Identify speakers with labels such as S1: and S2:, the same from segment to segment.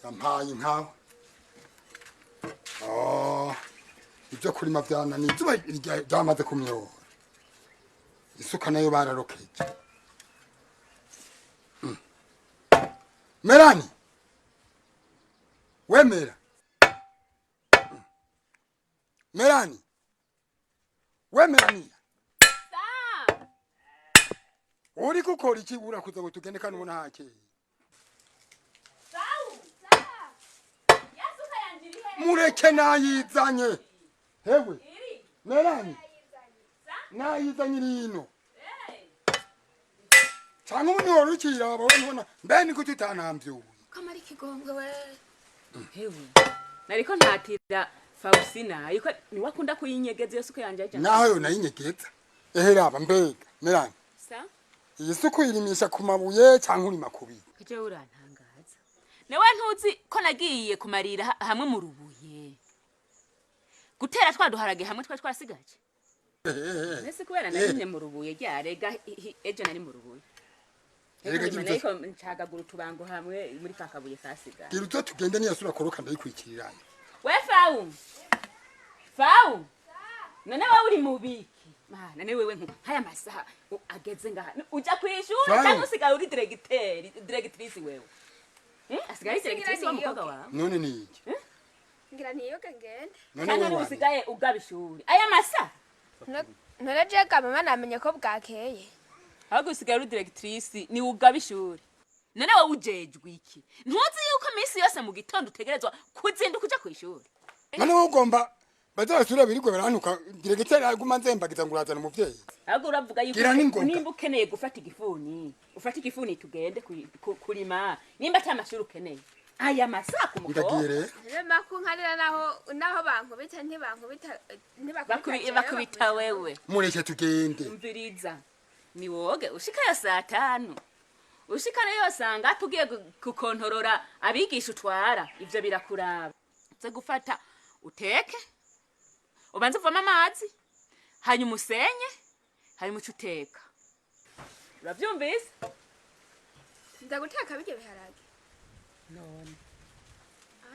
S1: Yampaye inkaho. Ibyo kurima byanani izuba ryamaze kumyora. Isuka nayo bararokeje. Melani. Wemera. Melani. Wemelani. Uri gukora iki urakuza ngo tugende kandi ubona hake? Mureke nayizanye. Hewe. Melani. Nayizanye rino. Cyangwa umuntu urukira abona mbe ni kututanambyo.
S2: Kamari kigongwe we.
S3: Hewe. Nariko ntatira Faustina yuko ni wakunda kuyinyegeza yasuko yanje cyane.
S1: Naho yo nayinyegeza. Raba mbega Melani.
S3: Sa?
S1: Isuku irimisha ku mabuye cyangwa uri makubi.
S3: Kaje urantangaza. Newe ntuzi ko nagiye kumarira hamwe mu rubuye. Gutera twaduharage hamwe twasigaje. Nese kubera nari mu rubuye ryarega ejo nari mu rubuye. Rega gito nchagagura tubango hamwe muri kakabuye kasigaje.
S1: Giruto tugende ni yasura koroka ndayikwikiriranye.
S3: We Fau. None wa uri mubiki. Mana ne wewe haya masaha ageze ngaha. Uja kwishura cyangwa usigaye uri directrice wewe. Asigaye directrice wa mukobwa wawe.
S1: None ni iki?
S2: Ngira niyo kangende.
S3: None usigaye ugabishuri. Aya masaha.
S2: None je mama namenye ko bwakeye.
S3: Ahubwo usigaye uri directrice ni ugabishuri. None wowe ujejwe iki? Ntuzi yuko misi yose mu gitondo utegerezwa kuzinduka uja kwishuri.
S1: None wowe ugomba bazasura birigwe baranuka diregiteri aguma nzembagiza ngurazana umuvyeyi.
S3: Ahubwo uravuga yuko nimba ukeneye gufata igifuni, ufata igifuni tugende kurima. Nimba cyamashuri ukeneye. Aya masaha ku mukobwa.
S1: Ndagire.
S2: Rema kunkarira naho bankubita
S3: bakubita wewe.
S1: Mureke tugende.
S3: Umviriza. Ni woge ushika saa 5. Ushika nayo sanga tugiye kukontorora abigisha utwara ivyo birakuraba. Ze gufata uteke. Ubanze uvoma amazi. Hanyuma usenye. Hanyuma uteka. Uravyumvise?
S2: Ndaguteka bige biharage.
S3: None.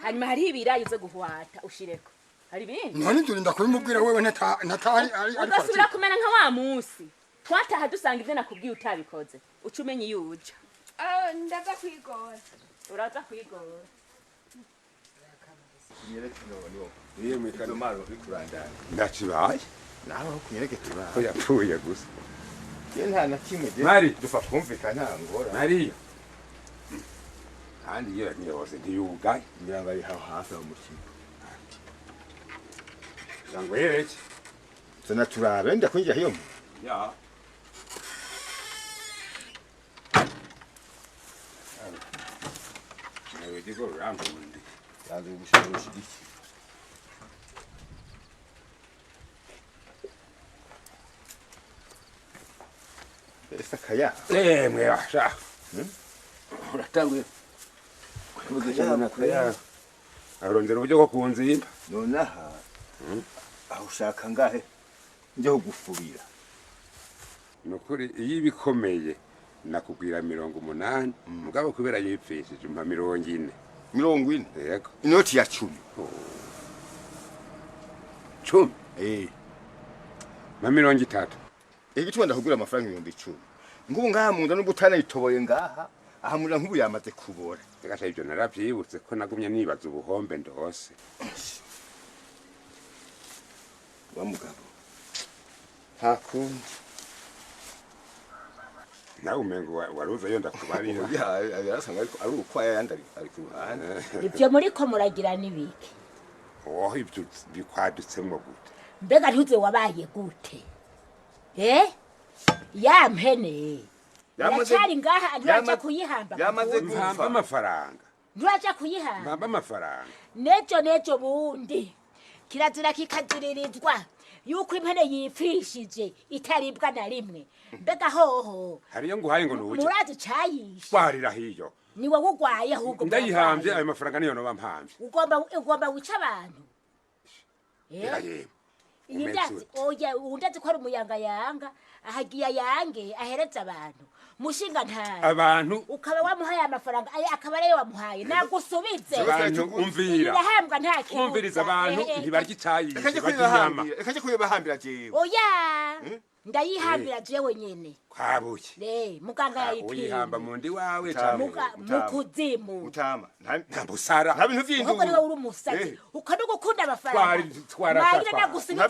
S3: Hanyuma hari ibirayi uze guhwata ushireko. Hari bindi?
S1: None turinda kubimubwira wewe natari ari.
S3: Ugasubira kumena nka wa musi. Twataha dusanga ivyo nakubwiye utabikoze. Ucumenye yuja.
S2: Ndaza kwigora.
S3: Uraza kwigora.
S4: Nyereke no. Niye mwikazo maro bikurandana.
S1: Ndakibaye.
S4: Naho kunyereke tuba.
S1: Ko yapfuye gusa.
S4: Ye nta na kimwe je.
S1: Mari
S4: dufa kumvikana ngora.
S1: Mari. Kandi yo niyose ndiyugaye.
S4: Ngira ngo ari hafi mu mutima.
S1: Yango yereke.
S4: Sana turabe ndakwinjira hiyo.
S1: Ya. Nawe digo rambo ndi.
S4: Yaje gushiriki. Esa kaya.
S1: Mwe asha. Uratanguye. Kuvuga na kaya. Arondera uburyo bwo kunzimba.
S4: Nonaha. Aho ushaka ngahe? Nje kugufubira.
S1: Nukuri iyi bikomeye nakubwira 80 mugabo kubera yipfishije umpa 40.
S4: 40?
S1: Yego.
S4: Inoti ya 10.
S1: 10? Ma 30.
S4: Igituma ndakugura amafaranga 10,000. Ngubu ngaha munda n'ubutana itoboye ngaha. Aha muri nkubu yamaze kubora.
S1: Tegasha ibyo naravyibutse ko nagumye nibaza ubuhombe ndose.
S4: Wa mugabo. Hakundi.
S1: Nawe umengo waruza yo ndakubarira.
S4: Ya yarasanga ari ukwaya yandari ari ku ruhande.
S5: Ibyo muri ko muragira nibiki?
S1: Ibyo bikwadutsemo gute?
S5: Mbega ntuze wabaye gute? Ya mpene. Yachari ngaha aje kuyihamba.
S4: Yamaze
S1: guhamba amafaranga.
S5: Nuraje kuyihamba.
S1: Mbamba amafaranga.
S5: Nejo bundi. Kirazira kikaziririzwa. Yuko impene yipfishije itaribwa na rimwe. Mbega hoho.
S1: Hariyo nguhaye ngo nuje.
S5: Murazi cayisha.
S1: Barira hiyo.
S5: Ni wowe ugwaye ahubwo.
S1: Ndayihambye ayo mafaranga niyo no bampambye.
S5: Ugomba wica abantu. Indazi oya undazi ko ari umuyanga ahagiye yange ahereza abantu mushinga ntaye
S6: abantu
S5: ukaba wamuhaye amafaranga aye akaba ariyo wamuhaye nagusubize
S6: abantu umvira
S5: irahambwa nta kibuza
S6: umviriza abantu ntibarya icyayi
S4: Ekaje
S6: barya inyama
S4: kuyibahambira jewe.
S5: oya ndayihambira jewe nyene
S6: kwabuye
S5: muganga yayipimye
S6: uyihamba mu ndi wawe
S5: mukuzimu
S4: Mutama.
S6: nta busara
S4: Nta bintu vy'induru.
S5: ahubwo niwe uri umusazi ukanugukunda amafaranga nagusubize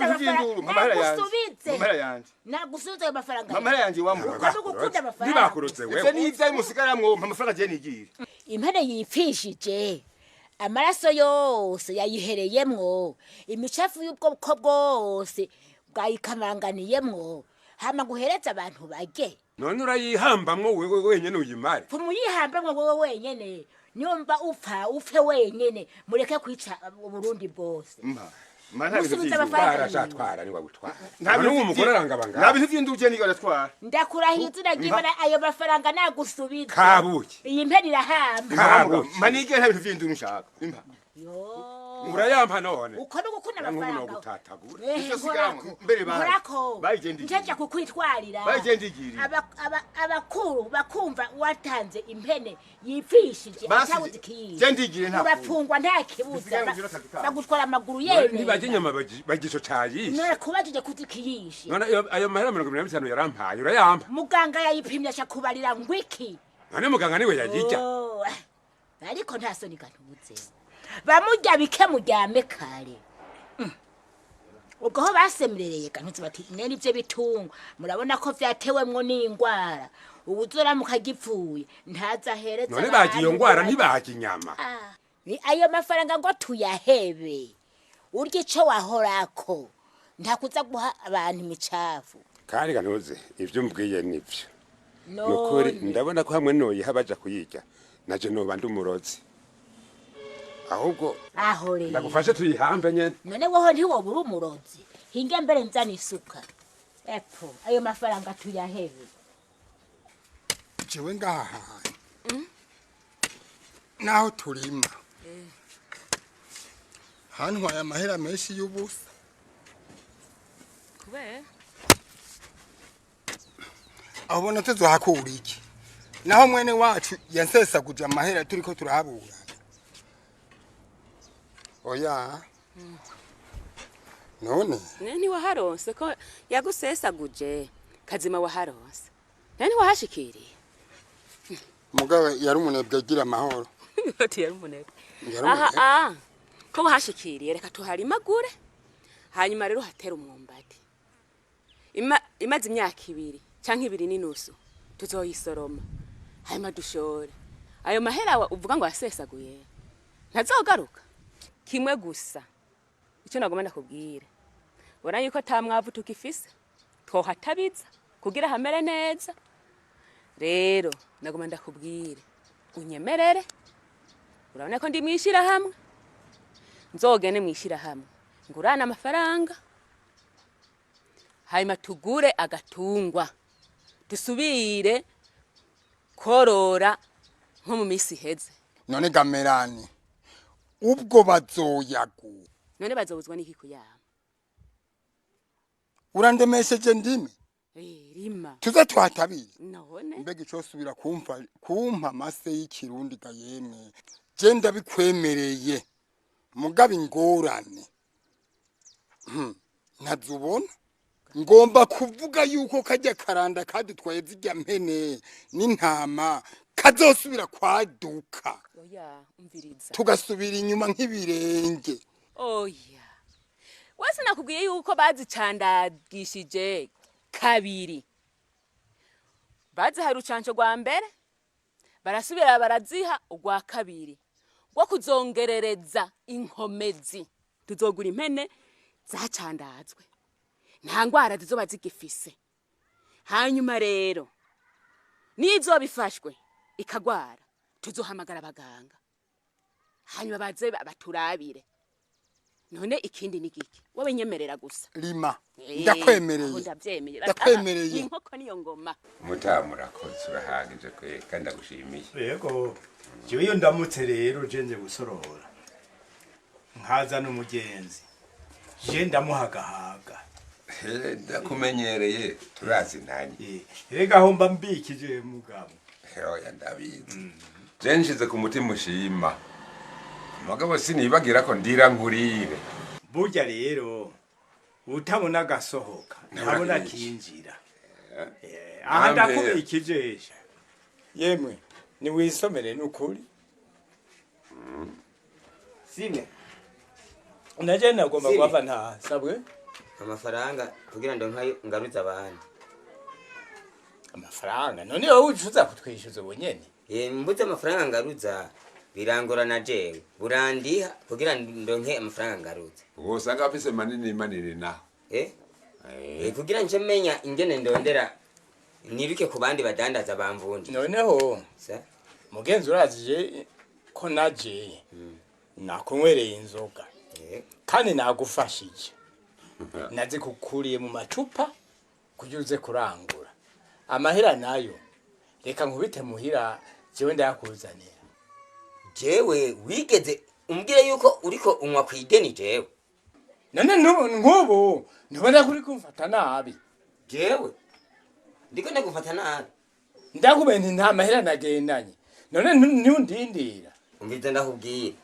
S4: Mamahera yanje.
S5: nagusubize ayo mafaranga
S4: Mamahera yanje wamuha.
S5: ukanugukunda amafaranga
S6: nibakurutse
S4: Ese
S6: wewe
S4: n'ivyayi musigaramwo amafaranga je nigire.
S5: impene yipfishije amaraso yose yayihereyemwo imicafu y'ubwoko bwose bwayikamanganiyemwo hama guhereza abantu bage
S6: none urayihambamwo wewe wenyene uyimare
S5: kumuyihambamwo wewe wenyene nyumva upfe wenyene mureke kwica Burundi bwose
S4: Musubize
S6: amafaranga twara ni wagutwara ntabwo umugore arangabanga
S4: nta bintu vy'induje niyo aratwara
S5: ndakurahiye izina ayo mafaranga nagusubiza
S6: kabuye
S5: iyi mpene irahamba
S6: kabuye
S4: manige nta bintu vy'induje nshaka impa
S6: urayampa none
S5: uko nugukunda amafaranga
S4: mbere
S5: nkorako
S4: bayigendegire
S5: njeje kukwitwarira
S4: bayigendegire
S5: abakuru bakumva watanze impene yipfishije atawuzikiye
S4: jendigire nta
S5: urapfungwa nta kibuza bagutwara amaguru yene
S6: nibajye inyama bagisho cayishe
S5: none kubajije kuzikiyishe
S6: none ayo mahera 150 yarampaye urayampa
S5: muganga yayipimye ashakubarira ngwiki
S6: none muganga niwe yagijya
S5: ariko nta soni kantuze bamujya bike muryame kare ubwo ho basemerereye kantuze bati nene ivyo bitungwa murabona ko vyatewemwo n'ingwara ubuzora mukagipfuye ntaza hereza
S6: none bagiye iyo ngwara ntibajya inyama
S5: ayo mafaranga ngo tuyahebe urya ico wahorako ntakuza guha abantu imicafu
S6: kandi kantuze ivyo mbwiye nivyo nukuri ndabona ko hamwe noyiha baja kuyirya naje noba ndumurozi ahubwo
S5: ahore
S6: ndagufashe tuyihambe nyene
S5: none woho ntiwobura umurozi hinge mbere nzana isuka epfo ayo mafaranga tuyahebe
S1: jewe ngaha naho turima hantwaye amahera menshi y'ubusa
S3: kubera
S1: abona tuzohakura iki naho mwene wacu yansesaguje amahera turiko turahabura oya none
S3: nani waharonse ko yagusesaguje kazima waharonse nani wahashikiriye
S1: mugabe yari umunebwe agira amahoro
S3: ati yari umunebwe aha ko wahashikiriye reka tuharimagure hanyuma rero hatera umwumbati imaze imyaka 2 canke 2 n'inusu tuzoyisoroma hanyuma dushore ayo mahera uvuga ngo yasesaguye ntazogaruka kimwe gusa icyo nagomba ndakubwira ubona yuko tamwavu tukifise twohatabiza kugira hamere neza rero nagomba ndakubwire unyemerere urabona ko ndi mwishira hamwe nzogene mwishira hamwe ngurana amafaranga hanyuma tugure agatungwa dusubire korora nko mu misi heze
S1: none gamerani ubwo bazoyagu
S3: none bazobuzwa n'iki kuyama
S1: urandemesheje ndime
S3: rima
S1: tuze twatabire
S3: none
S1: mbega ico subira kumpa mase y'ikirundi gayemwe je ndabikwemereye mugabe ingorane ntazubona ngomba kuvuga yuko kajya karanda kadutwaye zijya mpene n'intama kazosubira kwaduka
S3: oya umviriza
S1: tugasubira inyuma nk'ibirenge
S3: oya wese nakubwiye yuko bazicandagishije kabiri baziha rucanco rwa mbere barasubira baraziha urwa kabiri rwo kuzongerereza inkomezi tuzogura impene zacandazwe nta ngwara zizoba zigifise hanyuma rero nizo bifashwe ikagwara tuzohamagara abaganga hanyuma baze baturabire none ikindi ni giki wowe nyemerera gusa
S1: lima ndakwemereye
S3: inkoko niyo ngoma
S6: mutamurakoze urahagije kwe kandi ndagushimiye
S7: yego jewe iyo ndamutse rero jenze gusorora nkazana umugenzi je ndamuhagahaga
S6: ndakumenyereye turazinanye
S7: rega aho mba mbikije mugabo
S6: oya ndabizi je nshize ku mutima ushima mugabo sinibagira ko ndira nkurire
S7: burya rero utabona gasohoka ntabona kinjira aha ndakubikije yemwe ni wisomere nukuri sine naje nagomba kwava nta sabwe
S8: amafaranga kugira ngo ngaruze abandi
S7: amafaranga none wowe ucuza kutwishyuza ubunyene
S8: mbuze amafaranga ngaruza birangorana jewe burandiha kugira ngo ndonke amafaranga ngaruza
S6: usanga afise manini manini naho
S8: kugira nje menya ingene ndondera niruke ku bandi badandaza bamvundi
S7: noneho mugenzi urazije ko naje nakunywereye inzoga kandi nagufashije naze kukuriye mu macupa kugira uze kurangura amahera nayo reka nkubite muhira jewe ndayakuzanira
S8: jewe wigeze umbwire yuko uriko unywa kwideni jewe
S7: none nk'ubu ntubona kuri kumfata nabi
S8: jewe ndiko ndagufata nabi
S7: ndakubeye nti nta mahera nagendanye none ntundindira
S8: umvize ndakubwira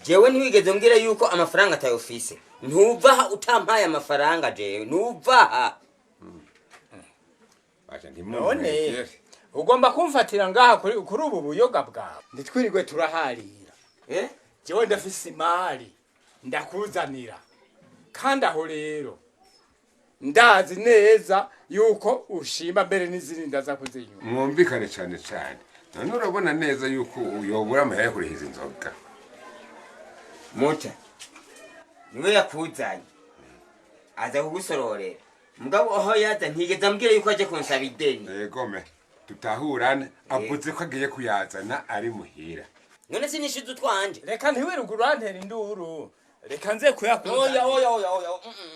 S8: jewe ntiwigeze umbwire yuko amafaranga atayofise ntuvaha utampaye amafaranga jewe ntuvaha
S7: none ugomba kumfatira ngaha kuri ubu buyoga bwawe ntitwirirwe turaharira jewe ndafise imari ndakuzanira kandi aho rero ndazi neza yuko ushima mbere n'izindi ndaza kuzinywa
S6: mwumvikane cyane cyane none urabona neza yuko uyobora amahera yo kurihiza inzoga
S8: muta niwe yakuzanye aza kugusororera mugabo aho yaza ntigeze ambwira yuko aje kunsaba ideni
S6: egome tutahurane avuze ko agiye kuyazana ari muhira
S8: none sinishize utwanje
S7: reka ntiwirirwe urantera induru reka nze kuyakuzanira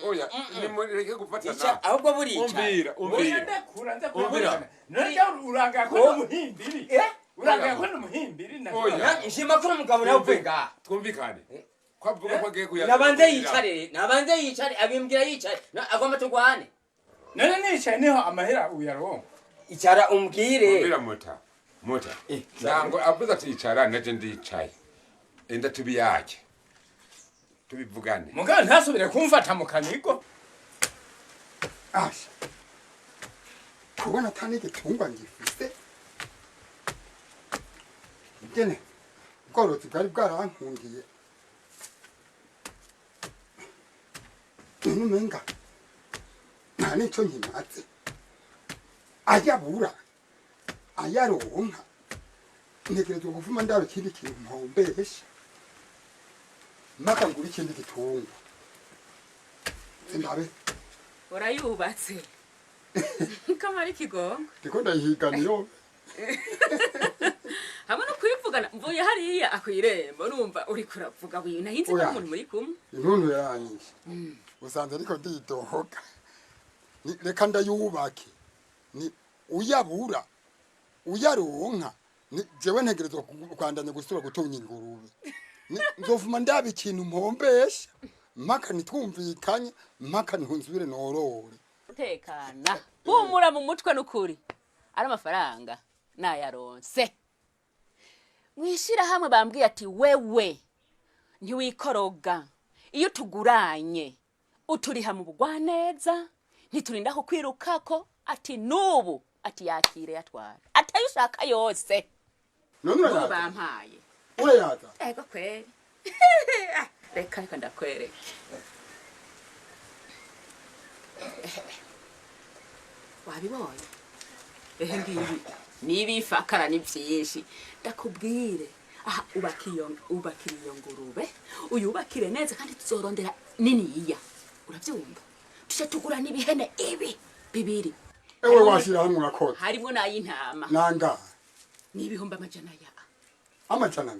S6: oya nimureke gufatana
S8: ahubwo burica
S7: umbira none uranga ko n'umuhimbiri uranga ko n'umuhimbiri
S8: nshima ko umugabo nawe uvuga
S6: twumvikane kwavuga ko agiye kuyazana
S8: nabanze yicare abimbwira yicare agomba tugwane
S7: none nicaye niho amahera uyaronka
S8: icara umbwire
S6: umbira muta ntango avuze ati icara naje ndicaye enda tubiyake tubivugane
S7: mugabo ntasubire kumfata mu kanigo
S1: asha kubona atani igitungwa ngifise ngene ubworozi bwari bwarankundiye numenga nta nico nkimaze ayabura ayaronka ntegerezwa kuvuma ndaro ikindi kintu mpombesha maka ngura ikindi gitungwa ndabe
S3: urayubatse kamari kigongo
S1: ndiko ndayihigana iyo
S3: hamwe no kwivugana mvuye hariya akwirembo numva uri kuravuga wiyo nahinze n'umuntu muri kumwe
S1: intuntu yaranyishe usanze ariko ndidohoka reka ndayubake ni uyabura uyaronka jewe ntegerezwa kwandanya gusura gutunga ingurube nzovuma ndaba ikintu mpombesha mpaka nitwumvikanye mpaka ntihunzubire norore
S3: tekana humura mu mutwe n'ukuri ari amafaranga nayaronse mwishira hamwe bambwiye ati wewe ntiwikoroga iyo tuguranye uturiha mu bugwaneza ntiturinda ko kwirukako ati nubu ati yakire yatwara atayushaka yose
S1: none
S3: bampaye
S1: urayaza
S3: ego kweli reka ndakwereka wabibonye ngibi nibifakara ni byinshi ndakubwire aha ubakira iyo ngurube uyubakire neza kandi tuzorondera niniya urabyumva tuje tugura n'ibihene ibi bibiri
S1: ewe washira hamwe urakoze
S3: harimo n'ay'intama
S1: nanga
S3: n'ibihumbi amajana ya
S1: amajana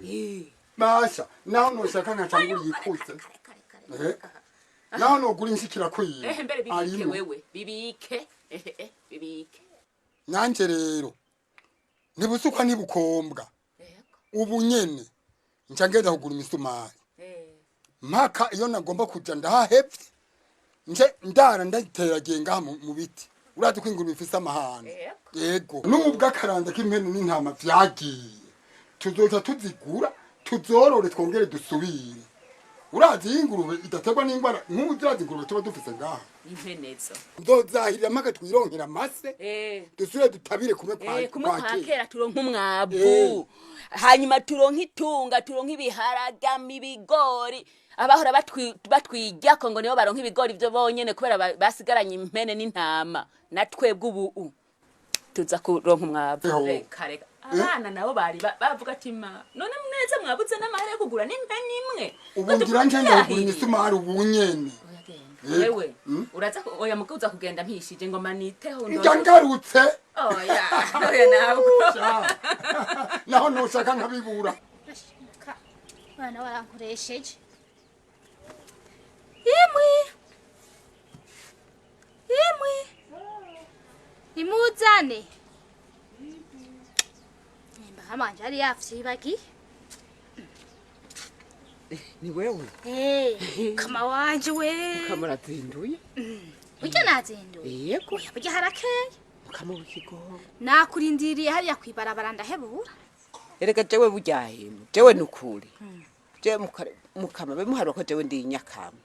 S1: basha naho noshaka nkacangura yikutse naho nogura inshikira kwiye
S3: mbere bibike wewe bibike bibike
S1: nanje rero nibusukwa nibukombwa ubu nyene ncangenda kugura imisumari mpaka iyo nagomba kuja ndahahevye nje ndara ndayiteragiye ngaha mu biti urazi ko ingurube ifise amahane yego nubwo akaranda k'impene n'intama vyagiye tuzoca tuzigura tuzorore twongere dusubire urazi ingurube idaterwa n'ingwara nk'uzirazi ingurube tuba dufise ngaha
S3: impenezo
S1: ndozahirira mpaka twironkera amase dusubire dutabire kumwe
S3: kwa kera turonka umwavu hanyuma turonka itunga turonka ibiharaga ibigori abahora batwijya ko ngo nibo baronka ibigori byo bonyene kubera basigaranye impene n'intama natwebwe ubu tuza kuronka umwavu kareka abana nabo bari bavuga ati none mweze mwabuze n'amahera yo kugura n'impene imwe
S1: ubu ngira njye kugura imisumari ubu nyene
S3: wewe uraza oya mukuza kugenda mpishije ngo maniteho
S1: ndo ngarutse
S3: oya nabwo
S1: naho nushaka nkabibura
S9: bana warankoresheje Yemwe nimuzane nimba hamanje ari yafyibaki
S10: ni wewe
S9: kama wanje we
S10: kamara zinduye
S9: burya nazinduye
S10: yego
S9: burya harakeye
S10: kamubikigo
S9: nakurindiriye hariya kwibarabara ndahebura
S10: erega jewe buryahe jewe nukuri je mukama be muharwa ko jewe ndi nyakama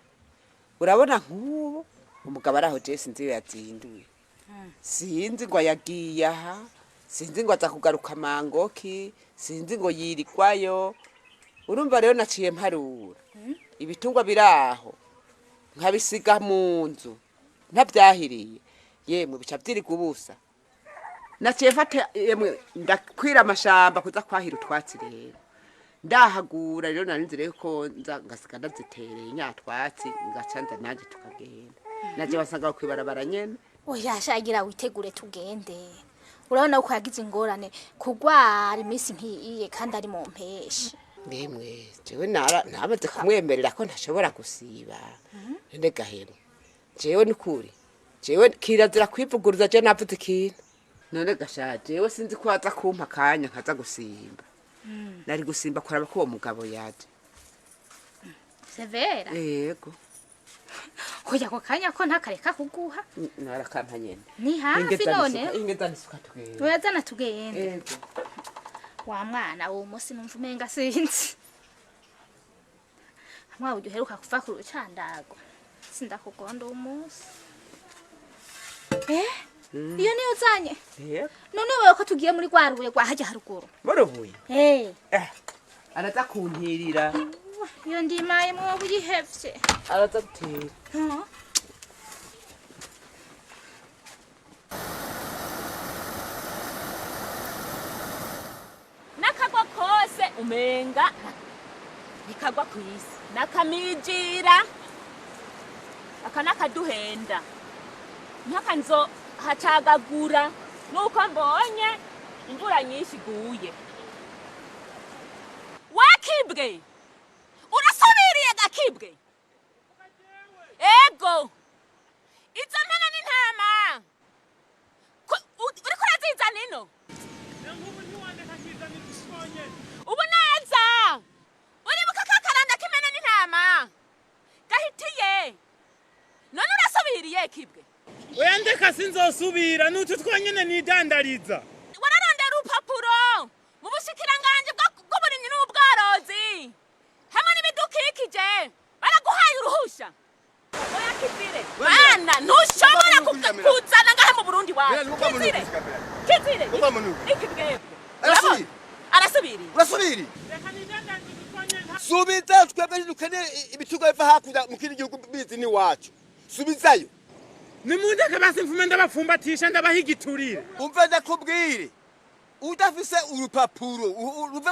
S10: urabona nk'ubu umugabo araho je sinzi yazinduye sinzi ngo yagiye aha sinzi ngo aza kugaruka mangoki sinzi ngo yirikwayo urumva rero naciye mparura ibitungwa biraho nkabisiga mu nzu ntabyahiriye yemwe bica byirigwa ubusa naciye fata yemwe ndakwira amashamba kuza kwahira utwatsi rero ndahagura rero narinzire ko nza ngasiga ndazitereye nyatwatsi ngacanza nanje tukagenda naje wasanga kwibarabara nyene
S9: oya shagira witegure tugende urabona ko yagize ingorane kugwara iminsi nkiyiye kandi ari mu mpeshi
S10: nemwe jewe namaze kumwemerera ko ntashobora gusiba nende gahero jewe nukuri jewe kirazira kwivuguruza je navuze ikintu none gashaje jewe sinzi ko aza kumpa kanya nkaza gusimba nari gusimba kuraba ko uwo mugabo yaje
S9: severa
S10: yego
S9: hoya ko kanya ko ntakareka kuguha
S10: narakampa nyene
S9: ni hafi none
S10: ingezana suka tugenda
S9: uyazana tugende
S10: yego
S9: wa mwana uwo musi numva umenga sinzi mwa uduheruka kuva ku rucandago sindakugonda uwo musi iyo niyo uzanye none wewe ko tugiye muri rwarubuye rwahajya haruguru
S10: murubuye araza kuntirira
S9: iyo ndimaye mwo buyihevye
S10: araza gutera
S3: nakagwa kose umenga nikagwa kwisi nakamijira akanakaduhenda ntakanzo hacagagura nuko mbonye imvura nyinshi guye wakibwe urasubiriye gakibwe ego izo mpene n'intama uriko uraziza nino ubu neza uribuka kakaranda k'imene n'intama gahitiye none urasubiriye kibwe
S11: oya ndeka sinzosubira nutu twonyene nidandariza
S3: wararondera urupapuro mu bushikiranganje bw'uburimyi n'ubworozi hamwe n'ibidukikije baraguhaye uruhusha oya kizire bana ntushobora kuzana ngaha mu Burundi wacu kizire ikibwebwe arasubiriye
S4: urasubiri subiza twebwe dukeneye ibituga biva hakurya mu kindi gihugu bizi ni wacu subizayo
S11: nimundeke basi mfume ndabapfumbatisha ndabahigiturire
S4: umve ndakubwire udafise urupapuro ruve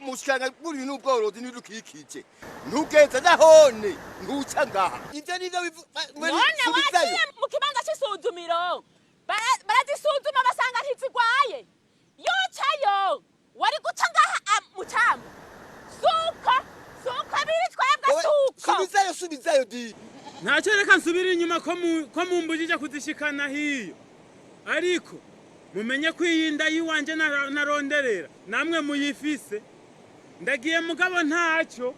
S4: mushikanga buri n'ubworozi n'ibidukikije ntugeze nahone ntuca ngaha ivyo nivyo
S3: subizayo mu kibanza c'isuzumiro barazisuzuma basanga ntizigwaye yocayo wari guca ngaha mucamba suka biri twebwe suka
S4: subizayo di
S11: ntacyo reka nsubira inyuma ko mumbujije kuzishikana hiyo ariko mumenye ko iyi nda yiwanje naronderera namwe muyifise ndagiye mugabo ntacyo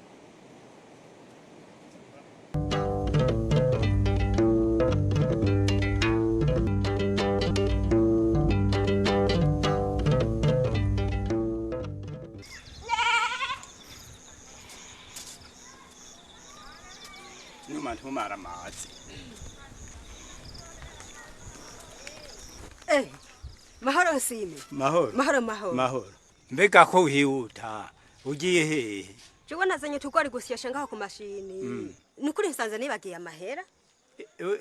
S7: nyuma ntumara amazi.
S12: Mahoro Sime.
S7: Mahoro.
S12: Mahoro.
S7: Mbega ko uhiuta. Ugiye hehe?
S12: Jewe nazanye tugwari gusyasha ngaho ku mashini. Nukuri nsanze nibagiye amahera.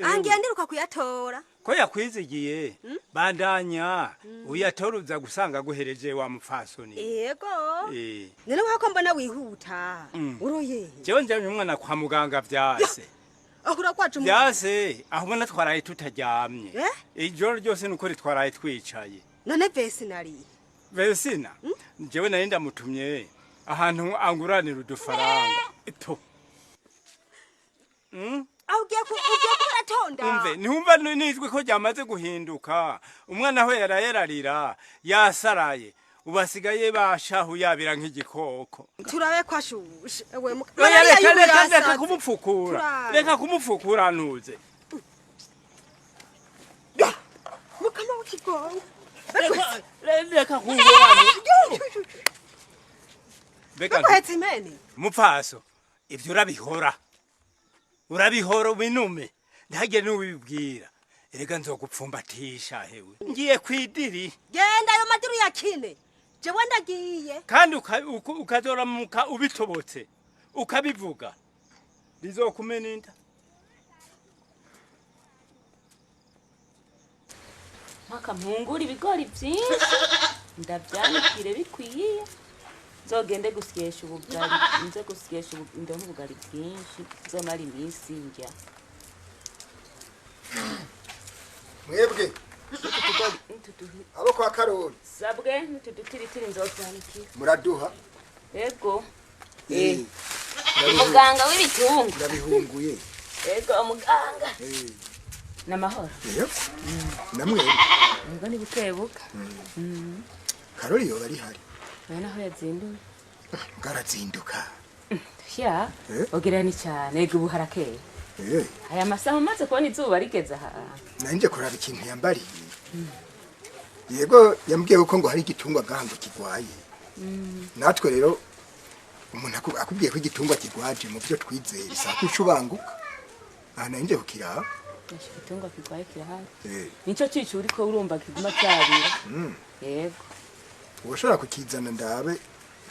S12: Angiye ndiruka kuyatora.
S7: Ko yakwizigiye bandanya uyatoruza gusanga guhereje wa mupfasoni.
S12: Yego. Nene wako mbona wihuta. Uroye.
S7: Jewe njye umwana kwa muganga vyase.
S12: Ahura kwacu
S7: vyase aho mbona twaraye tutaryamye. Ijoro ryose nukuri twaraye twicaye.
S12: None vesi nari.
S7: Vesina. Jewe nari ndamutumye ahantu anguranira udufaranga. To.
S12: Ugiye kuratonda.
S7: Umve ntumva nizwe ko ryamaze guhinduka. Umwana aho yarayerarira yasaraye. Ubasigaye bashahu yabira nk'igikoko.
S12: Turabe kwashushe. Ewe
S7: reka kumupfukura. Reka kumupfukura ntuze.
S12: Mukama w'ikigongo.
S7: Reka kungorana.
S12: Beka impene.
S7: Mupfaso. Ivyo urabihora. Urabihora binume. Ndage n'ubibwira. Erega nzogupfumbatisha hewe. Ngiye kwidiri.
S12: Genda ayo madiru yakine. Jewe ndagiye.
S7: Kandi ukazoramuka ubitobotse. Ukabivuga. Bizokumena inda.
S3: Maka mpungura ibigori byinshi. Ndavyanikire bikwiye. Zogende gusyesha ubugari. Nze gusyesha ubugari bwinshi. Zomara iminsi njya.
S1: Mwebwe abo kwa Karoli
S3: sabwe ntututiritiri nzotwanikira
S1: muraduha
S3: yego muganga w'ibitungwa
S1: ndabihunguye
S3: yego muganga namahoro
S1: yego namwe
S3: ngo ni bukebuka
S1: Karoli yo bari hari
S3: naho yazinduye
S1: ngarazinduka
S3: sha ogerani cyane yego buharakeye aya masaha maze kubona izuba rigeze aha
S1: nanje kuraba ikintu yambari yego yambwiye ko ngo hari igitungwa gahango kigwaye natwe rero umuntu akubwiye ko igitungwa kigwaje mu byo twizeye isako icubanguka nanje ukira
S3: igitungwa kigwaye kirahari nico cicu uriko urumva kiguma cyabira yego
S1: woshora kukizana ndabe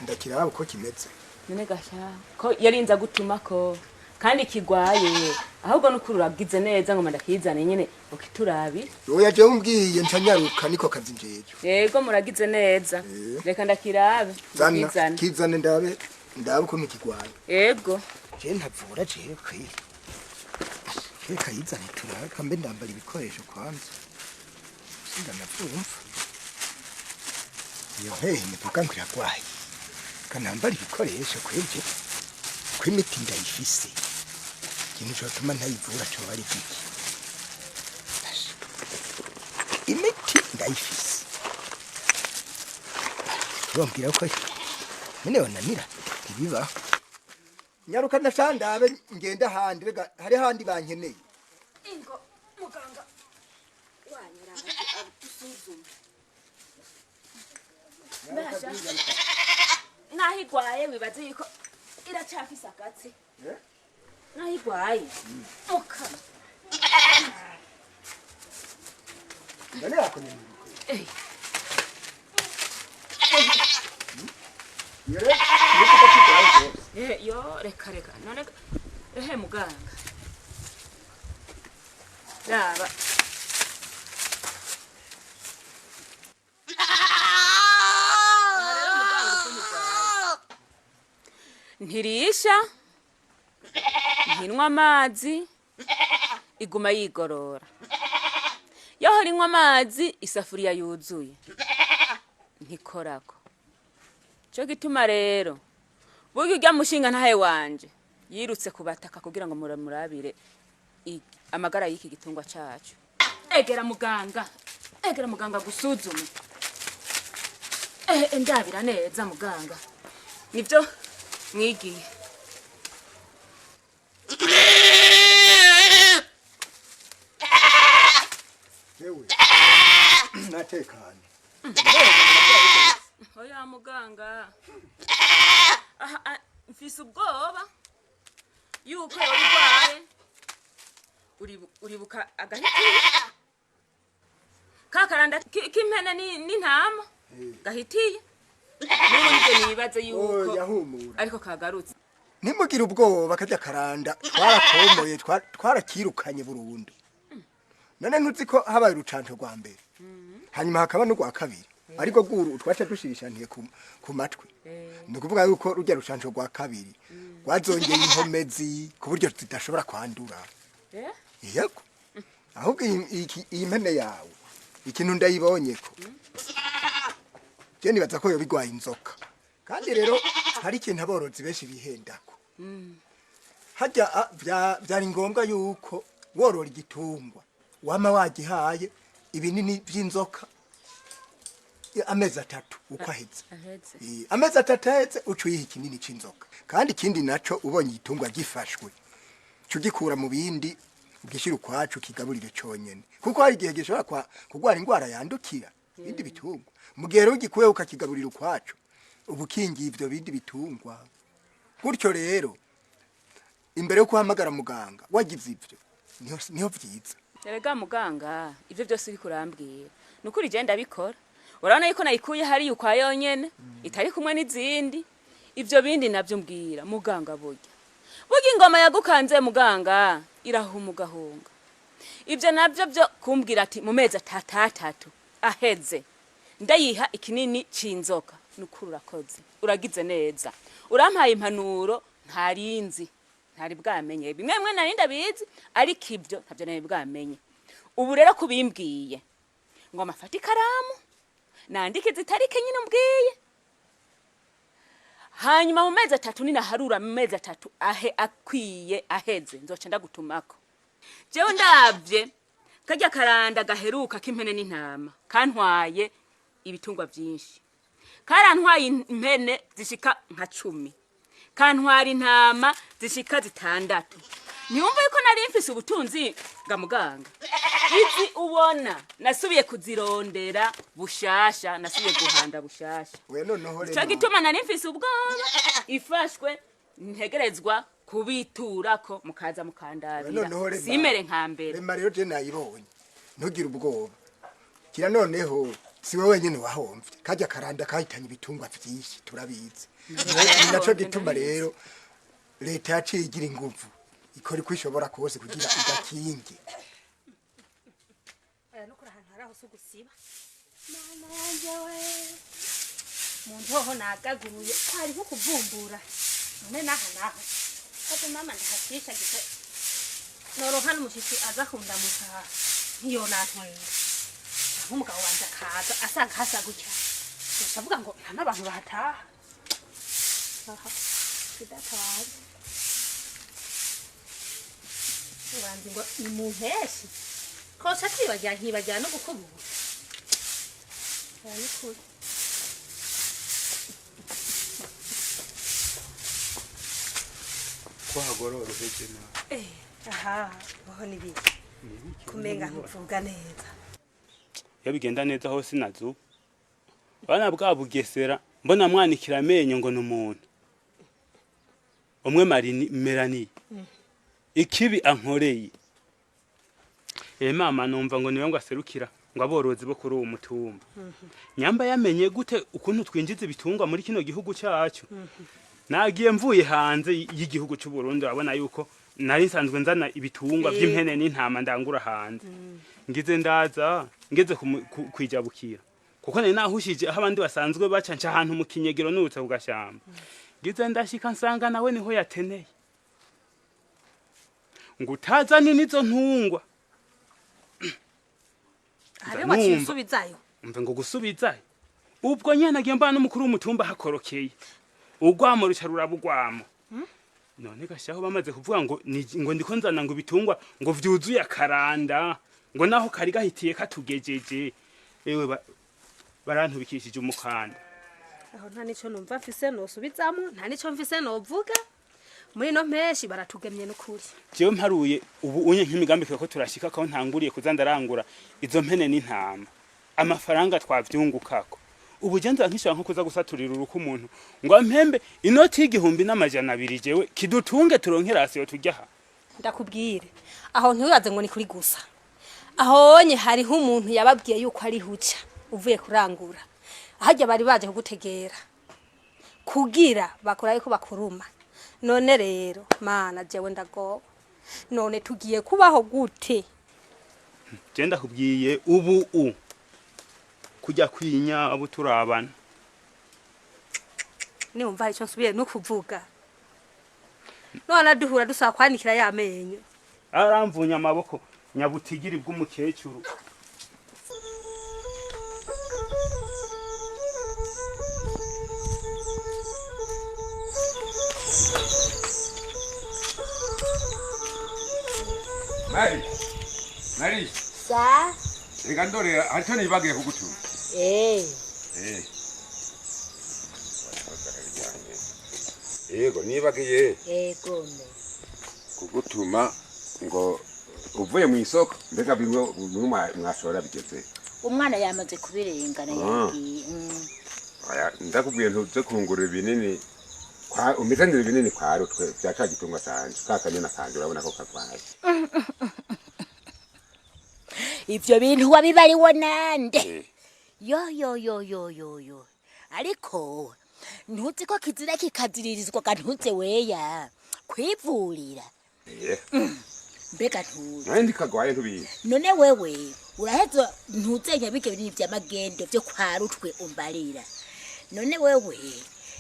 S1: ndakiraba uko kimeze
S3: none gasha ko yarinza gutuma ko kandi kigwaye ahubwo nukururagize neza ngo mandakizane nyene ukiturabi
S1: oya je umbwiye ncanyaruka niko kazi njeje
S3: yego muragize neza reka ndakirabe
S1: kizane ndabe uko mikigwaye
S3: yego
S1: je ntavura je kwi reka yizane turabe kambe ndambara ibikoresho kwanza sinda navumva iyo hehe nivuga ngo iragwaye kanambara ibikoresho kwebye kwimiti ndayifise ikintu cyotuma ntayivura cyo bari kiki imiti ndayifise bambwira ko nyine wananira ibiba nyaruka ndashandabe ngenda handi rega hari handi bankeneye
S12: ingo muganga wanyira abusuzuma
S3: basha nahigwaye wibaze yuko iracafise akatsi nahigwaye mukama
S1: ndane yako ni
S3: yo reka none ehe muganga yaba ntirisha ntinywa amazi iguma yigorora yo harinywa amazi isafuriya yuzuye ntikorako cyo gituma rero buryo ujya mushinga ntahe wanje yirutse kubataka kugira ngo muramurabire amagara y'iki gitungwa cyacu egera muganga gusuzume ndabira neza muganga nibyo mwigiye
S1: yewe natekanye
S3: oya muganga mfise ubwoba yuko yorigwaye uribuka agahitiye kakaranda k'impene n'intama gahitiye n'ubundi nibaze yuko
S13: yahumura
S3: ariko kagarutse
S13: nimugire ubwoba kajya karanda twarakomoye twarakirukanye burundu none ntuzi ko habaye urucanco rwa mbere hanyuma hakaba n'urwa kabiri ariko guru twaca dushirishaniye ku matwi ni ukuvuga yuko rujya rucanco rwa kabiri rwazongeye inkomezi ku buryo zidashobora kwandura yego ahubwo iyi mpene yawe ikintu ndayibonye ko je nibaza ko yobigwaye inzoka kandi rero hari ikintu aborozi benshi bihendako hajya byari ngombwa yuko worora igitungwa wama wagihaye ibinini by'inzoka amezi 3 uko ahetse amezi 3 ahetse ucuyiha ikinini c'inzoka kandi ikindi naco ubonye igitungwa gifashwe cyo gikura mu bindi ugishira ukwacu kigaburire conyene kuko hari igihe gishobora kugwara ingwara yandukira ibindi bitungwa mu gihe rero ugikuye ukakigaburira ukwacu ubukingi ivyo bindi bitungwa gutyo rero imbere yo kuhamagara muganga wagize ivyo niho vyiza
S3: erega muganga ivyo byose bikurambwira nukuri je ndabikora urabona yuko nayikuye hari ukwa yonyene itari kumwe n'izindi ivyo bindi navyo mbwira muganga burya ingoma yagukanze muganga irahumugahunga ivyo navyo byo kumbwira ati mu mezi 3 aheze ndayiha ikinini c'inzoka nukuri urakoze uragize neza urampaye impanuro ntari bwamenye bimwe mwe nari ndabizi ariko ibyo ntabyo nari bwamenye ubu rero kubimbwiye ngo amafata ikaramu nandike zitarike nyine mbwiye hanyuma mu mezi 3 ninaharura mu mezi 3 akwiye aheze nzoca ndagutumako jewe ndavye kajya karanda gaheruka k'impene n'intama kantwaye ibitungwa byinshi karantwaye impene zishika nka 10 kantwara intama zishika 6 niwumva yuko nari mfise ubutunzi ga muganga izi ubona nasubiye kuzirondera bushasha nasubiye guhanda bushasha
S13: we noneho rero
S3: cyo gituma nari mfise ubwoba ifashwe ntegerezwa kubiturako mukaza mukandabira simere nkambere
S13: rema rero je nayibonye ntugire ubwoba kira noneho siwe wenyine wahomvye kajya karanda kahitanye ibitungwa vyinshi turabizi naco gituma rero leta yaciye igira inguvu ikora kwishobora kose kugira igakinge
S12: nukura ahantu haraho sugusiba mama wanje we muntu ho nagaguruye kwari nko kuvumbura none naho ati mama ndahashisha gite noroha n'umushitsi aza kundamuka nkiyo nantwenga umugabo wanje akaza asanga hasa gutya ndavuga ngo nta n'abantu bahataha sidataha ubanze ngo ni mu mpeshyi kose nkibajyana no gukubura kuri
S11: ko hagororoheje nawe
S12: aha baho n'ibiki kumenga ntuvuga neza
S11: iyo bigenda neza hose nazo bana bwa bugesera mbona mwanikira amenyo ngo n'umuntu umwe Melanie ikibi ankoreye mama numva ngo niwe ngo aserukira ngo aborozi bo kuri uwo mutumba nyamba yamenye gute ukuntu twinjiza ibitungwa muri kino gihugu cyacu nagiye mvuye hanze y'igihugu cy'u Burundi abona yuko nari nsanzwe nzana ibitungwa by'impene n'intama ndangura hanze ngize ndaza ngeze kwijabukira kuko nari nahushije aho abandi basanzwe bacanca ahantu mu kinyegero n'ubutse kugashamba ngize ndashika nsanga nawe niho yateneye ngo utazane nizo ntungwa
S12: ari wacisubizayo
S11: umve ngo gusubizayo ubwo nyene nagiye mbana n'umukuru w'umutumba hakorokeye ugwamo rucarura bugwamo none gashaho bamaze kuvuga ngo ndiko nzana ngo bitungwa ngo vyuzuye akaranda ngo naho kari gahitiye katugejeje ewe barantubikishije umukanda
S12: aho nta nico numva afise nosubizamo nta nico mfise novuga muri no mpeshi baratugemye n'ukuri
S11: jewe mparuye ubu unye nk'imigambi ko turashika ko ntanguriye kuzandarangura izo mpene n'intama amafaranga twavyungukako ubu je nkishaka nko kuza gusaturira uruko umuntu ngo ampembe inoti y'igihumbi n'amajana 2 jewe kidutunge turonke rasiyo tujya ha.
S12: Ndakubwire aho ntiwibaze ngo ni kuri gusa ahonye hariho umuntu yababwiye yuko ari huca uvuye kurangura ahajya bari baje kugutegera kugira bakora yuko bakuruma none rero mana jewe ndago none tugiye kubaho gute
S11: je ndakubwiye ubu kujya kwinya abo turabana
S12: ni umva icyo nsubiye no kuvuga none duhura dusaba kwanikira yamenyo
S11: aramvunya amaboko nyabutigiri bw'umukecuru
S6: Mari
S5: sa
S6: reka ndore haricyo nibagiye kugutuma yego nibagiye
S5: yego
S6: kugutuma ngo uvuye mu isoko mbega bimwe mwashora bigeze
S5: umwana yamaze kubirengana yagiye
S6: ndakubwiye ntuze kungurira ibinini umizanire ibinini kwa rutwe byaca gitungwa sanje kakanyana kanje urabona ko kakwaye
S5: ivyo bintu wabibariwo nande yo ariko ntuzi ko kizira kikaziririzwa kantuze weya kwivurira mbega ntuzi
S6: nandi kagwaye ntubizi
S5: none wewe uraheza ntuzenya bike binini vy'amagende vyo kwa rutwe umbarira none wewe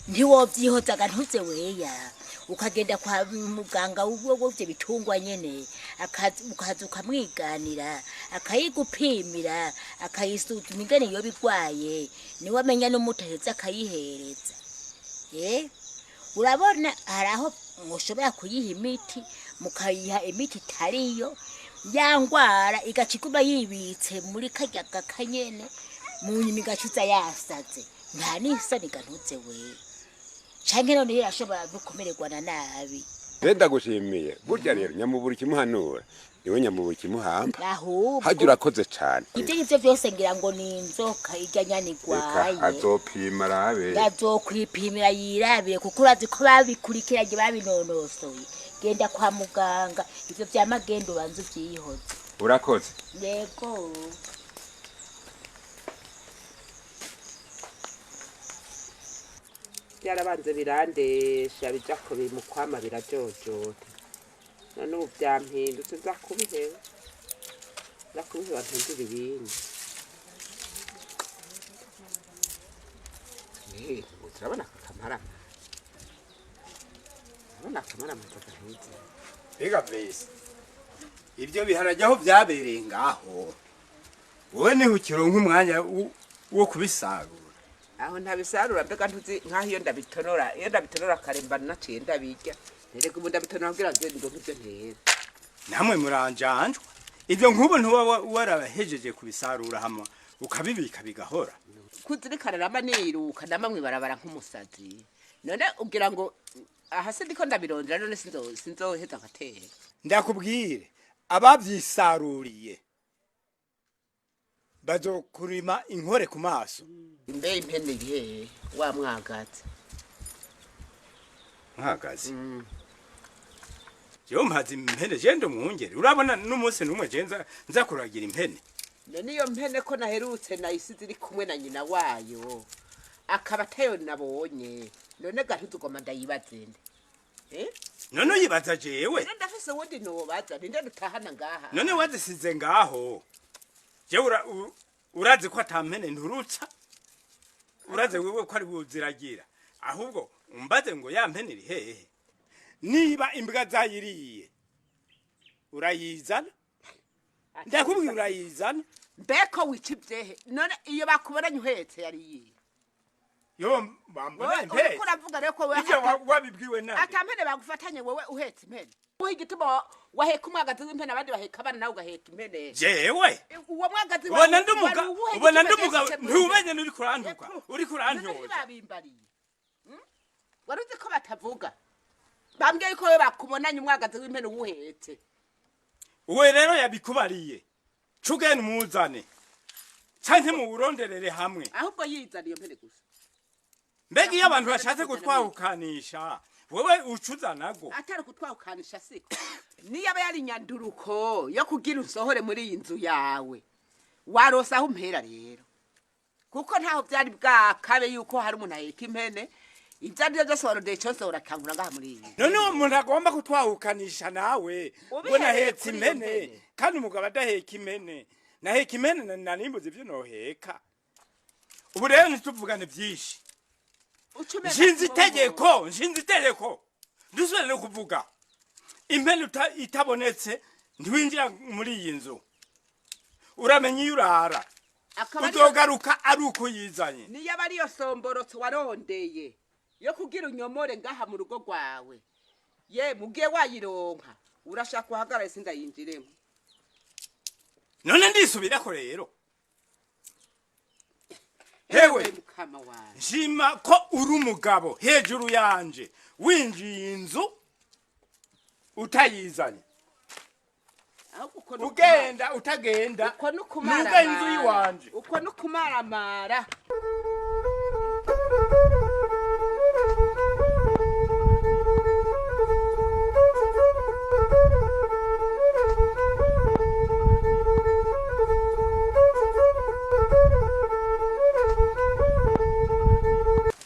S5: ntiwovyihoza kantuze weya ukagenda kwa muganga w'ubwo bitungwa nyene ukaza ukamwiganira akayigupimira akayisuzuma ingene iyo bigwaye niwe amenya n'umutaheza akayihereza urabona haraho mushobora kuyiha imiti mukayiha imiti itariyo yangwara igacikuma yibitse muri karya gakanyene mu nyuma igacuza yasaze nta n'isoni gantuze wewe canke none irashobora gukomererwa na nabi
S6: benda gushimiye burya rero nyamuburi kimuhanura niwe nyamuburi kimuhamba
S5: ahubwo
S6: hajya urakoze cyane
S5: ivyo vyose ngira ngo ni inzoka irya nyani igwaye
S6: azopima arabe
S5: yazokwipimira yirabire kuko urazi ko babikurikiranye babinonosoye genda kwa muganga ivyo vya magendo banzu vyihoze
S6: urakoze
S5: yego
S10: byarabanze birandesha bija ko bimukwama birajojota none ubu byampindutse nza kubiheba mpindura ibindi turabona akamarama gahize
S7: ega bless ibyo biharajyaho byabereye ngaho wowe niho ukironka umwanya wo kubisarura
S10: aho ntabisarura mbega ntuzi nkaho iyo ndabitonora karembana naciye ndabirya nereka ubu ndabitonora kugira ngo ndonke ibyo ntera
S7: namwe muranjanjwa ibyo nk'ubu ntuba warahejeje kubisarura hama ukabibika bigahora
S10: kuzirikana nama niruka nama mwibarabara nk'umusazi none ugira ngo ahase ndiko ndabirondera none sinzoheza nkatera
S7: ndakubwire abavyisaruriye bazokurima inkore ku maso
S10: imbe impene gihe wa mwagazi
S7: jewe mpazi impene jende mwungere urabona n'umunsi n'umwe jenza nza kuragira impene
S10: none iyo mpene ko naherutse nayisize iri kumwe na nyina wayo akaba atayo nabonye none gatuzugoma ndayibazende
S7: none uyibaza jewe
S10: none ndafise wundi nobaza ninde dutahana ngaha
S7: none wazisize ngaho jewe urazi ko atampene nturutsa uraze wewe ko ari buziragira ahubwo umbaze ngo ya mpene iri hehe niba imbwa zayiriye urayizana ndakubwira urayizana
S10: mbeko wicibyehe none iyo bakubonanye uhetse yariye
S7: yo bambona impene
S10: uko uravuga rero ko wewe
S7: ivyo wabibwiwe nawe
S10: atampene bagufatanye wewe uhetse impene uwo igituma waheka umwagazi w'impene abandi baheka abana nawe ugaheka impene
S7: jewe
S10: uwo mwagazi
S7: ubona ndumuga ntumenye uri kurantyoza
S10: babimbariye waruzi ko batavuga bambwiye ko we bakubonanye umwagazi w'impene uwuhetse
S7: uwe rero yabikubariye cugene umuzane canke mu buronderere hamwe
S10: ahubwo yizaniye mpene gusa
S7: mbega iyo abantu bashatse gutwahukanisha wewe ucuza nago
S10: atari kutwahukanisha siko niyo aba yari nyanduruko yo kugira usohore muri iyi nzu yawe warosa aho umpera rero kuko ntaho byari bwakabe yuko hari umuntu aheka impene ibyo ari byo byose warondeye cyose urakangura ngaha muri iyi
S7: none umuntu agomba kutwahukanisha nawe ngo nahetse impene kandi umugabo adaheka impene naheka impene nanimbuza ibyo noheka ubu rero ntituvugane byinshi nshinze itegeko dusubire no kuvuga impene itabonetse ntiwinjira muri iyi nzu uramenya iyo urara uzogaruka ari uko yizanye
S10: niyo aba ariyo somborotso warondeye yo kugira unyomore ngaha mu rugo rwawe ye mugiye wayironka urashaka uhagarare sindayinjiremo
S7: none ndisubirako rero hewe nshima ko uri umugabo hejuru yanje winjiye inzu utayizanye ugenda utagenda nuga inzu yiwanje
S10: uko nukumaramara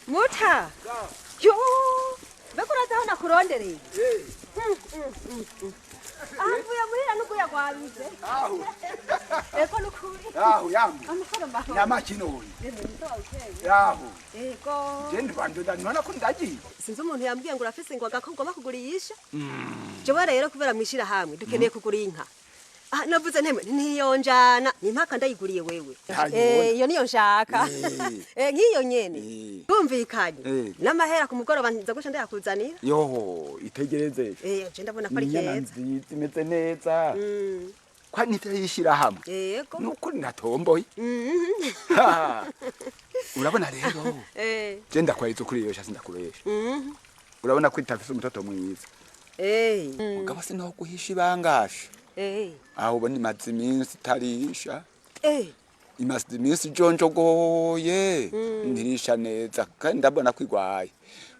S14: Muta yo bekora taona kurondereye avuya muhira nukuya kwabize eko nukuri
S13: yambu nyama kinoni
S14: eko
S13: jendi bandoda nona ko ndagiye
S14: sinzi umuntu yambwiye ngo urafise ngo agakogoma kugurisha jewe rero kubera mwishira hamwe dukeneye kugura inka navuze ntemwe ntiyonjana nimpaka ndayiguriye wewe iyo niyo nshaka nk'iyo nyene tumvikanye n'amahera ku mugoroba nza gusha ndayakuzanira
S13: yoho itegereze
S14: je ndabona ko ari keza
S13: imeze neza kwa nitayishira hamwe
S14: yego
S13: nuko natomboye urabona rero je ndakwariza kuri iyo shasi ndakubesha urabona ko itafise umutoto mwiza mugabo sinaho guhisha ibangasha aho bani mazi minsi tarisha imazi minsi jonjogoye ndirisha neza kandi ndabona kwigwaye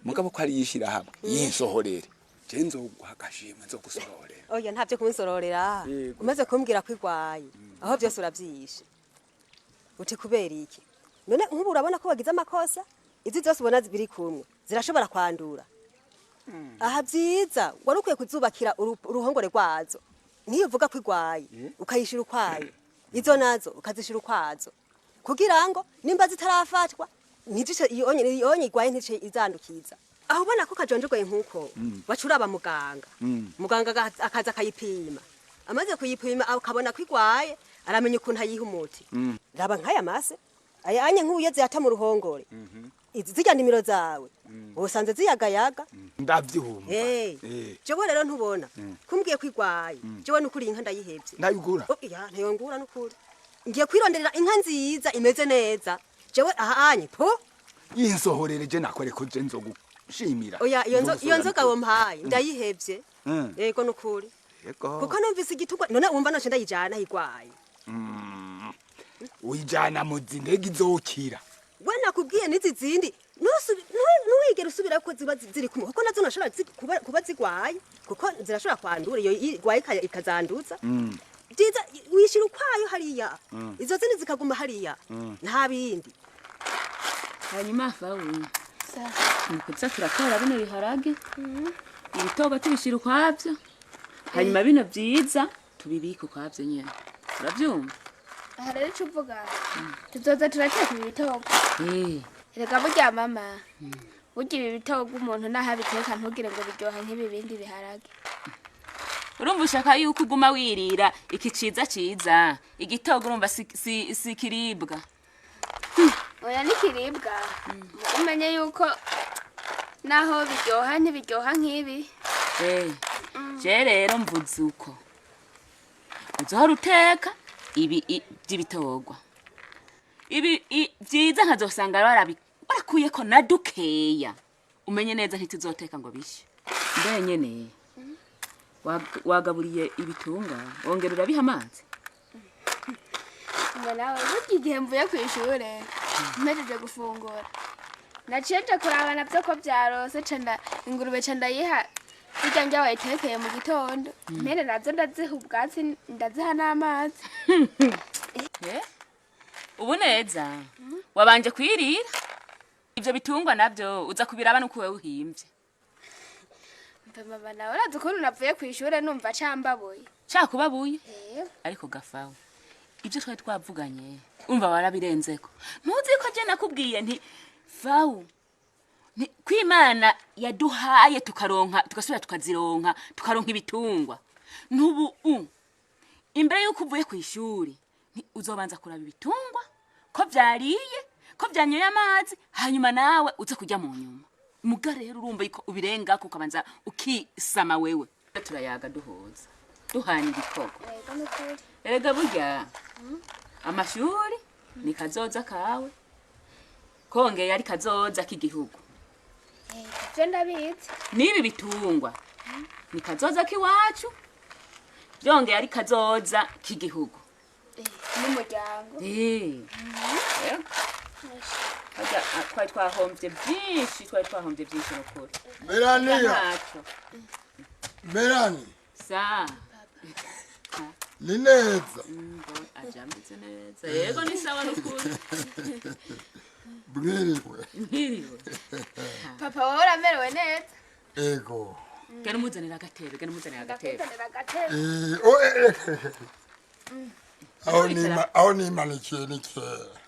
S13: mugabo ko ari yishira hamwe yisohorere je nzoguhagashima nzogusororera
S14: oya ntavyo kunsororera umaze kumbwira kwigwaye aho byose uravyishe uti kubera iki none nk'ubu urabona ko wagize amakosa izi zose ubona zibiri kumwe zirashobora kwandura aha byiza wari ukwiye kuzubakira uruhongore rwazo niyo uvuga ko igwaye ukayishira ukwayo izo nazo ukazishira ukwazo kugira ngo nimba zitarafatwa ntizice iyonye igwaye ntice izandukiza aho ubona ko kajonjogoye nkuko bacuraba muganga akaza akayipima amaze kuyipima akabona ko igwaye aramenya ukuntu ayiha umuti raba nk'aya mase ayanye nk'uye ziyata mu ruhongore izi zijya ndimiro zawe usanze ziyagayaga
S13: ndavyumva
S14: jewe rero ntubona kumbwiye kwigwaye jewe nukuri inka ndayihevye
S13: ndayigura
S14: ya ntayongura nukuri ngiye kwironderera inka nziza imeze neza jewe ahanye po
S13: yinsohorere je nakore ko je nzogushimira
S14: oya iyo nzoga wo mpaye ndayihevye yego nukuri kuko numvise igitugwa none wumva naje ndayijana higwaye
S13: uyijana mu zindege izokira
S14: we nakubwiye nizi zindi nuwigera usubira ko ziba ziri kumwe kuko nazo nashobora kuba zigwaye kuko zirashobora kwandura iyo igwaye ikazanduza byiza wishira ukwayo hariya izo zindi zikaguma hariya nta bindi
S3: hanyuma fawe nikuza turakora bino biharage ibitogo tubishira ukwavyo hanyuma bino byiza tubibika ukwavyo nyene uravyumva
S2: aha rero icyo uvuga tuzoza turateka ibi bitogo reka burya mama burya ibi bitogo umuntu naho abiteka ntugire ngo biryohe nk'ibi bindi biharage
S3: urumva ushaka yuko uguma wirira iki ciza igitogo urumva si kiribwa
S2: oya ni kiribwa umenye yuko naho biryoha ntibiryoha nk'ibi
S3: je rero mvuze uko uzohora uteka ibi by'ibitogwa ibi byiza nkazosanga barakuye ko na dukeya umenye neza ntituzoteka ngo bishe mbe nyene wagaburiye ibitunga wongera urabiha amazi
S2: ngo nawe burya igihe mvuye ku ishure mpejeje gufungura naciye nje kuraba navyo ko vyarose ingurube ca ndayiha burya njya wayitekeye mu gitondo impene nazo ndaziha ubwatsi ndaziha n'amazi.
S3: ubu neza wabanje kwirira ivyo bitungwa navyo uza kubiraba nuko wewe uhimbye.
S2: Mama nawe urazi ukuntu navuye ku ishure numva cambabuye.
S3: Cakubabuye? Ariko gafawe ibyo twari twavuganye umva warabirenzeko. Ntuzi ko je nakubwiye nti fawu ni kwimana yaduhaye tugasubira tukazironka tukaronka ibitungwa. Nubu imbere yuko uvuye ku ishuri uzobanza kuraba ibitungwa ko vyariye ko vyanyoye amazi hanyuma nawe uze kujya mu nyuma. Muga rero urumva iko ubirenga ko ukabanza ukisama wewe. Turayaga duhoza duhana ibikoko. Erega burya amashuri ni kazoza kawe kongeye ari kazoza k'igihugu.
S2: Je ndabizi.
S3: Nibi bitungwa ni kazoza kiwacu byongeye ari kazoza k'igihugu.
S2: N'umuryango.
S3: Twari twahombye byinshi n'ukuri.
S1: Melanie.
S3: Sa.
S1: Ni neza.
S3: Ajambitse neza. Yego ni sawa n'ukuri.
S1: Mwiriwe.
S2: Papa wowe uramerewe neza?
S1: Ego.
S3: Gana umuzanira agatebe.
S1: Aho nimanikiye ni kera.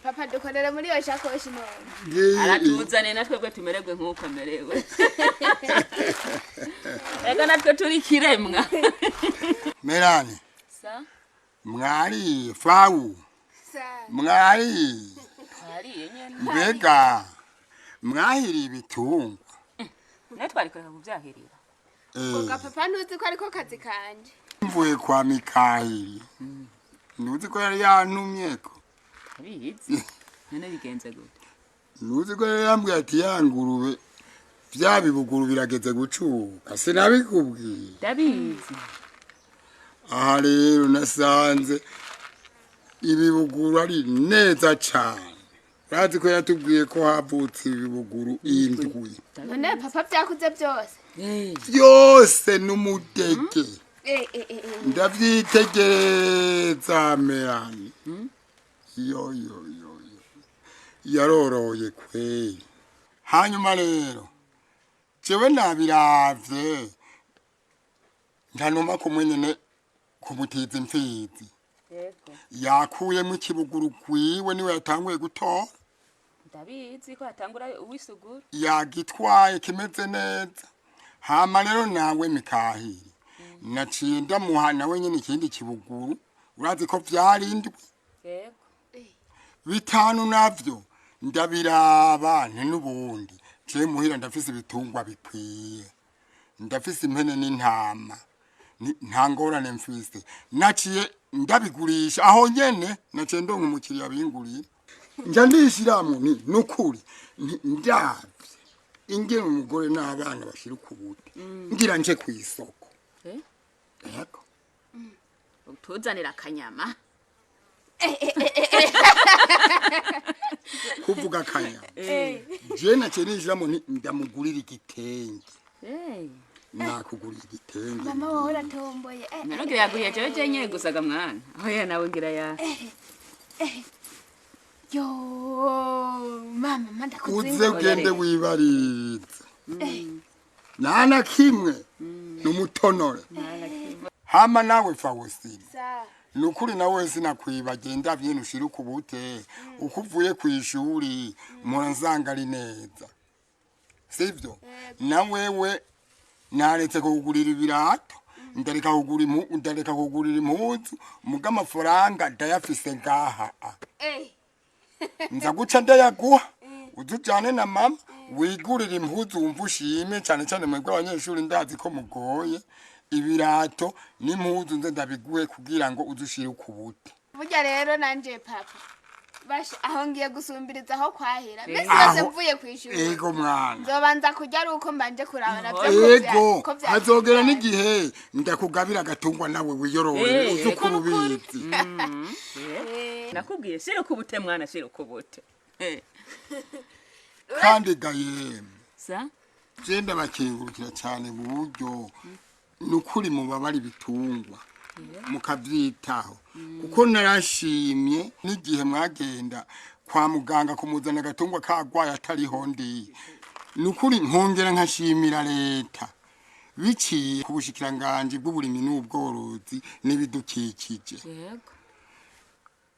S2: Papa dukorere muri yo shakoshi none.
S3: Aratuzane natwe bwe tumererwe nkuko amerewe. Ega natwe turi kiremwa.
S1: Melanie.
S3: Sa?
S1: Mwari fawu.
S2: Sa.
S1: Mwari.
S3: Nyene.
S1: Mbega mwahiri ibitungwa.
S3: Natwe ariko kuvyahirira.
S2: Ngoga papa ntuzi ko ariko kazi kanje.
S1: Mvuye kwa Mikaheli. Ntuzi ko yari yantumyeko.
S3: Abizi. None bigenze gute?
S1: Ntuzi ko yari yambwiye ati yangurube vya bibuguru birageze gucuka. Sinabikubwiye.
S3: Ndabizi.
S1: Aha rero nasanze ibibuguru ari neza cane. Urazi ko yatubwiye ko havutse ibibuguru indwi.
S2: None papa vyakuze byose?
S1: Byose n'umudege. Ndavyitegereza Melanie. Yo. Yaroroye kweli. Hanyuma rero jewe nabiravye ntanuma kumwenyene kumutiza imfizi.
S3: Yego.
S1: Yakuyemo ikibuguru kwiwe niwe yatanguye gutora.
S3: Ndabizi ko atangura uwisuguru.
S1: Yagitwaye kimeze neza. Hama rero nawe Mikaheli. Naciye ndamuha nawe nyene ikindi kibuguru. Urazi ko vyarindwi.
S3: Yego.
S1: Bitanu navyo ndabiraba n'ubundi. Je muhira ndafise ibitungwa bikwiye. Ndafise impene n'intama. Nta ngorane mfise. Naciye ndabigurisha aho nyene naciye ndonka umukiriya binguriye. Nja ndishiramwe nukuri ndavye ingene umugore n'abana bashira ukubuti. Ngira nje kwisoko. Yego.
S3: Utuzanira akanyama.
S1: Kuvuga akanyama. Je naciye nishiramo ndamugurira igitenge. Nakugurira igitenge.
S2: Mama wowe uratomboye.
S3: None yaguriye jewe nyene gusaga mwana. Oya nawe ngira ya.
S2: Yo mama ndakuzinga.
S1: Uze ugende wibariza. Nana kimwe n'umutonore. Hama nawe Faustine. Nukuri nawe sinakwibagiye ndavye nushira ukubute ukuvuye ku ishuri muranzanga ari neza. Sivyo? Na wewe naretse kugurira ibirato ndareka kugurira impuzu muga amafaranga ndayafise ngaha. Nza guca ndayaguha uzujane na mama wigurira impuzu wumva ushime cyane cyane mwebwe abanyeshuri ndazi ko mugoye ibirato n'impuzu nze ndabiguhe kugira ngo uzushire ukubute.
S2: Burya rero nanje papa basha aho ngiye gusumbiriza aho kwahira misi yose mvuye kwishuri
S1: ego mwana
S2: nzobanza kurya ari uko mbanje kuraba navyo
S1: ego hazogera n'igihe ndakugabira agatungwa nawe wiyorore uzukuru bizi
S3: nakubwiye shira kubute mwana shira kubute
S1: kandi gaye
S3: sa
S1: genda bakingurukira cyane mu buryo nukuri mubabari bitungwa mukavyitaho kuko narashimye n'igihe mwagenda kwa muganga kumuzana agatungwa kagwaye atariho ndi nukuri nkongera nkashimira leta biciye ku bushikiranganje bw'uburimi n'ubworozi n'ibidukikije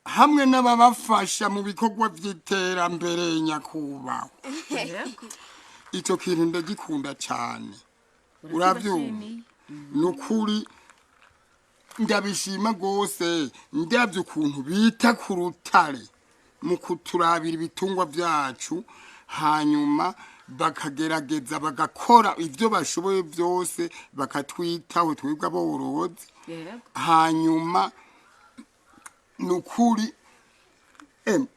S1: hamwe n'ababafasha mu bikorwa vy'iterambere nyakubahwa ico kintu ndagikunda cyane uravyumva nukuri ndabishima rwose ndabyo ukuntu bita ku rutare mu kuturabira ibitungwa byacu hanyuma bakagerageza bagakora ibyo bashoboye byose bakatwitaho twebwe aborozi hanyuma nukuri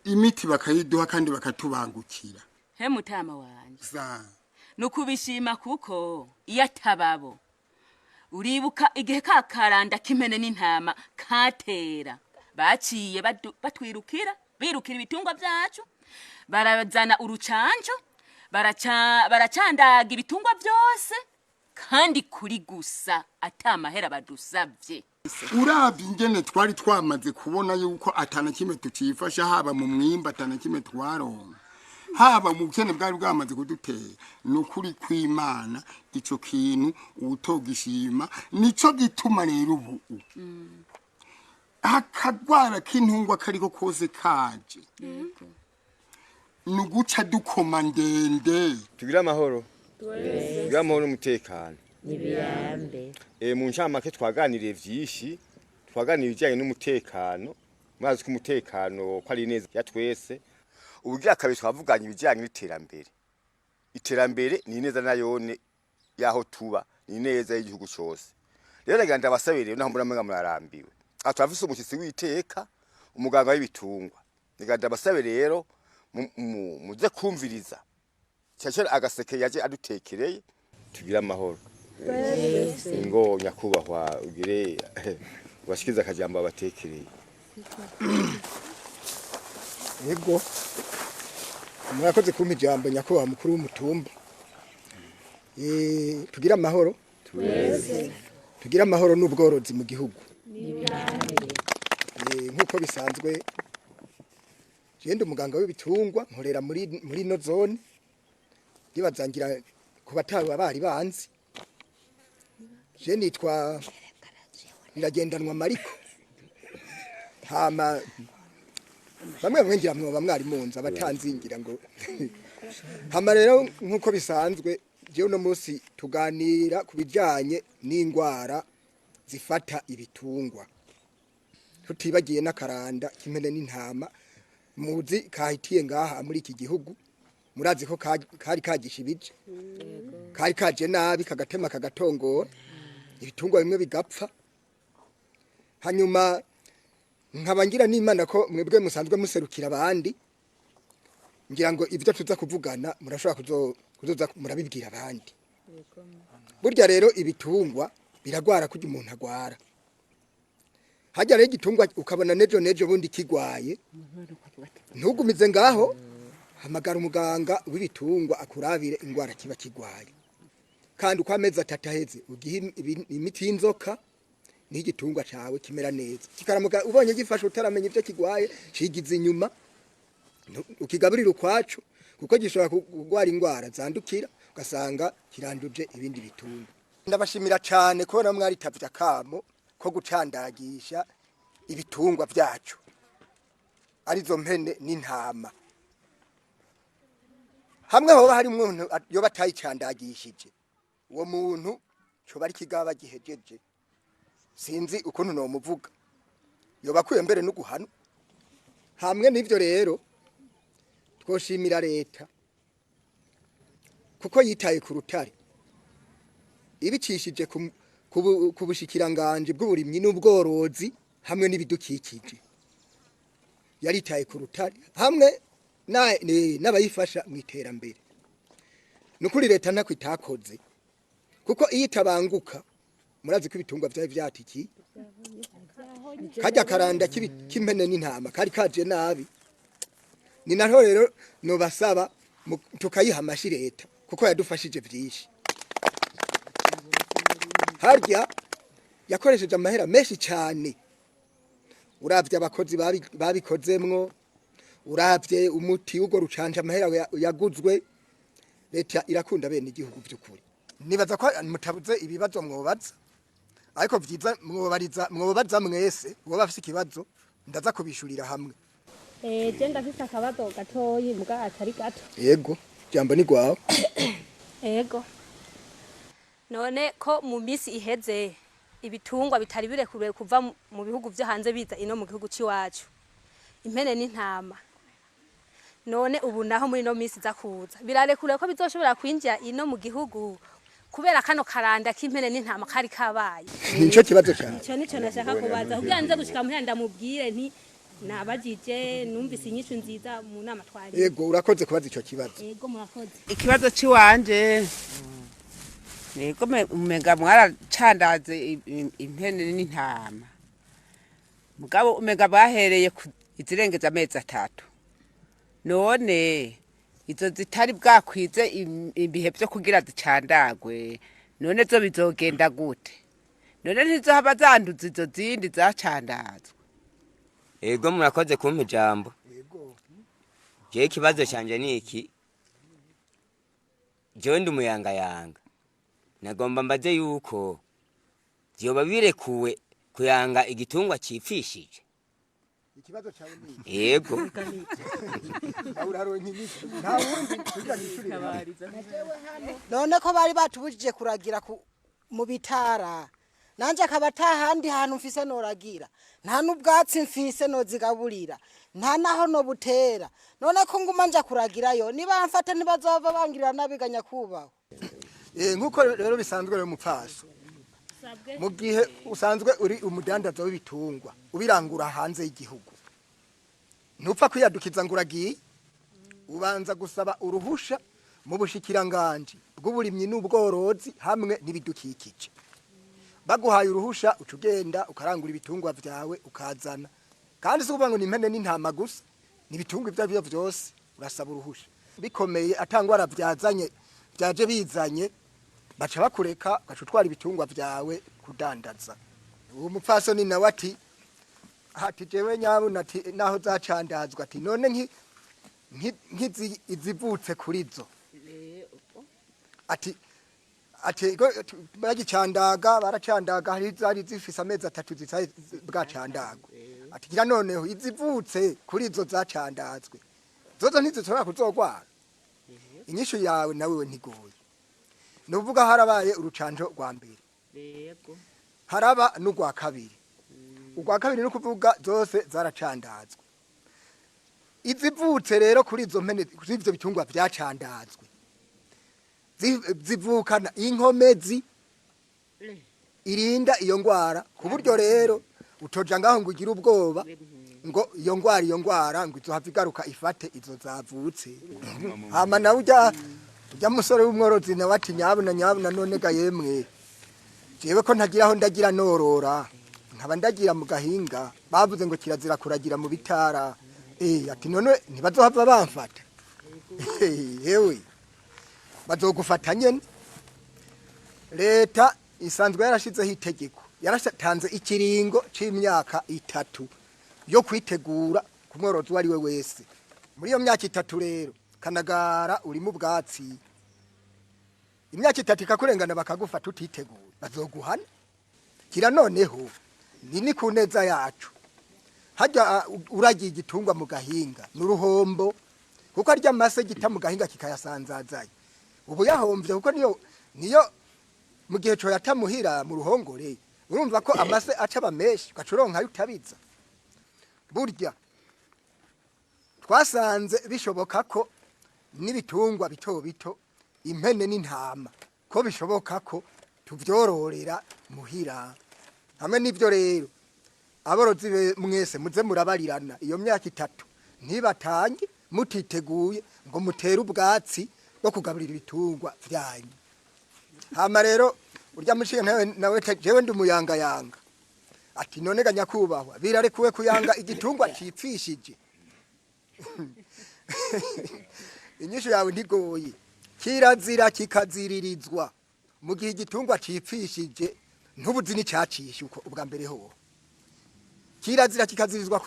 S1: imiti bakayiduha kandi bakatubangukira
S3: he mutama wanje nukubishima kuko iyo atababo uribuka igihe kakaranda k'impene n'intama katera baciye batwirukira birukira ibitungwa byacu barazana urucanco baracandaga ibitungwa byose kandi kuri gusa atamahera badusavye
S1: uravye ingene twari twamaze kubona yuko atana kimwe tucifasha haba mu mwimba atana kimwe twaronka haba mu bukene bwari bwamaze kudutera nukuri kw'Imana ico kintu utogishima nico gituma rero ubu akagwara k'intungwa kariko kose kaje nuguca dukoma ndende
S4: tugira amahoro tugira amahoro n'umutekano
S5: nibirambe
S4: mu ncamake twaganiriye vyinshi twaganiriye ibijyanye n'umutekano mwazi ko umutekano ko ari neza ya twese ubugira kabiri twavuganye ibijyanye n'iterambere iterambere ni neza nayone yaho tuba ni neza y'igihugu cyose rero ndagenda abasabire naho muramenga murarambiwe atwafise umushyitsi witeka umuganga w'ibitungwa ndagenda abasabire rero muze kumviriza cyacyo agaseke yaje adutekereye tugira amahoro ngo nyakubahwa ugire washikiza akajambo abatekereye
S13: yego murakoze kumpa ijambo nyakubahwa mukuru w'umutumba tugira amahoro tugira amahoro n'ubworozi mu gihugu nk'uko bisanzwe genda umuganga w'ibitungwa nkorera muri no zone yibazangira ku batawe bari banzi je nitwa Iragendanwa Mariko hama bamwe ngira mwoba mwari munza batanzingira ngo hama rero nk'uko bisanzwe je uno munsi tuganira kubijanye n'ingwara zifata ibitungwa tutibagiye n'akaranda k'impene n'intama muzi kahitiye ngaha muri iki gihugu murazi ko kari kagishibije kari kaje nabi kagatema kagatongora ibitungwa bimwe bigapfa hanyuma nkabangira n'Imana ko mwebwe musanzwe muserukira abandi ngira ngo ivyo tuza kuvugana murashobora kuzoza murabibwira abandi burya rero ibitungwa biragwara kujya umuntu agwara hajya rero igitungwa ukabona nejo bundi kigwaye ntugumize ngaho hamagara umuganga w'ibitungwa akurabire ingwara kiba kigwaye kandi uko amezi 3 aheze ugihe imiti y'inzoka n'igitungwa cawe kimera neza kikaramuka ubonye gifasha utaramenya ivyo kigwaye cigize inyuma ukigaburira ukwacu kuko gishobora kugwara ingwara zandukira ugasanga kiranduje ibindi bitungwa ndabashimira cyane kubona mwari tavya kamo ko gucandagisha ibitungwa byacu arizo mpene n'intama hamwe hoba hari umuntu yo batayicandagishije uwo muntu cyo bari kigaba gihejeje sinzi ukuntu no muvuga yoba kuye mbere no guhana hamwe n'ivyo rero twoshimira leta kuko yitaye ku rutare ibicishije ku bushikiranganje bw'uburimyi n'ubworozi hamwe n'ibidukikije yaritaye ku rutare hamwe n'abayifasha mu iterambere nukuri leta ntako itakoze kuko iyo itabanguka murazi ko ibitungwa byawe byatiki kajya karanda k'impene n'intama kari kaje nabi ni naho rero nobasaba tukayiha amashi leta kuko yadufashije byinshi harya yakoresheje amahera menshi cyane uravye abakozi babikozemwo uravye umuti ugo rucanja amahera yaguzwe leta irakunda bene igihugu by'ukuri nibaza ko mutabuze ibibazo mwobaza ariko vyiza mwobaza mwese uwo bafise ikibazo ndaza kubishurira hamwe
S12: je ndafise akabazo gatoyi mbwa atari gato
S13: yego jambo ni gwawe
S12: yego none ko mu misi iheze ibitungwa bitari birekuriwe kuva mu bihugu byo hanze biza ino mu gihugu ciwacu impene n'intama none ubu naho muri no misi zakuza birarekuriwe ko bizoshobora kwinjira ino mu gihugu kubera kano karanda k'impene n'intama kari kabaye
S13: nico kibazo cyane
S12: nico nashaka kubaza kugira nze gushika muhera ndamubwire nti nabajije numvise inyishu nziza mu nama twari
S13: yego urakoze kubaza ico kibazo
S12: yego murakoze
S10: ikibazo ciwanje yego umega mwaracandaze impene n'intama mugabo umega bahereye izirengeza amezi 3 none izo zitari bwakwize ibihe byo kugira zicandagwe none zo bizogenda gute none ntizohaba zanduza izo zindi zacandazwe
S8: ego murakoze kumpa ijambo je ikibazo canje ni iki jewe ndi umuyangayanga nagomba mbaze yuko vyoba birekuwe kuyanga igitungwa cipfishije
S13: ikibazo cyawe ni
S8: yego
S15: none ko bari batubujije kuragira mu bitara nanje akaba atahandi hantu mfise noragira nta n'ubwatsi mfise nozigaburira nta naho no butera none ko nguma nja kuragirayo niba mfata ntibazova bangirira nabiganya kubaho
S13: nkuko rero bisanzwe rero mupfaso mu gihe usanzwe uri umudandaza w'ibitungwa ubirangura hanze y'igihugu ntupfa kwiyadukiza ngo uragiye ubanza gusaba uruhusha mu bushikiranganje bw'uburimyi n'ubworozi hamwe n'ibidukikije baguhaye uruhusha ucugenda ukarangura ibitungwa vyawe ukazana kandi si kuvuga ngo ni impene n'intama gusa n'ibitungwa ivyo vyose urasaba uruhusha bikomeye atangwara vyazanye byaje bizanye baca bakureka gacutwara ibitungwa vyawe kudandaza uwo mupfasoni nawe ati jewe nyabuna ati naho zacandazwa ati none izivutse kuri zo ati baracandaga hari zari zifise amezi 3 zitari bwacandagwa ati gira noneho izivutse kuri zo zacandazwe zozo ntizishobora kuzogwara inyishu yawe nawe ntigoye nuvuga harabaye urucanjo rwa mbere yego haraba n'ugwa kabiri ugwa kabiri no kuvuga zose zaracandazwe izivutse rero kuri izo mpene kuri ivyo bitungwa vyacandazwe zivukana inkomezi irinda iyo ngwara ku buryo rero utoja ngaho ngo ugira ubwoba ngo iyo ngwara ngo izohava igaruka ifate izo zavutse hama nawe ujya musore w'umworozi nawe ati nyabuna none ga yemwe jewe ko ntagiraho ndagira norora nkaba ndagira mu gahinga bavuze ngo kirazira kuragira mu bitara ati none ntibazohava bamfata yewe bazogufata nyene leta isanzwe yarashizeho itegeko yarashatanze ikiringo c'imyaka 3 yo kwitegura ku mworozi wari we wese muri iyo myaka 3 rero kanagara uri mu bwatsi imyaka 3 ikakurengana bakagufata utiteguye bazoguhana kira noneho ni kuneza yacu hajya uragiye igitungwa mu gahinga n'uruhombo kuko arya mase gita mu gahinga kikayasanzazaye ubu yahomvye kuko niyo mu gihe cyo yatamuhira mu ruhongore urumva ko amase aca bameshi gacuronka yutabiza burya twasanze bishoboka ko n'ibitungwa bito impene n'intama ko bishoboka ko tuvyororera muhira hamwe n'ivyo rero aborozi mwese muze murabarirana iyo myaka 3 ntibatange mutiteguye ngo mutere ubwatsi bwo kugaburira ibitungwa byanyu. Hama rero urya mushiye nawe jewe ndi umuyangayanga ati none ga nyakubahwa birarekuwe kuyanga igitungwa cipfishije. Inyisho yawe ndigoye kirazira kikaziririzwa mu gihe igitungwa cipfishije ntubuzi ni cyacishe uko ubwa mbere ho kirazira kikazirizwa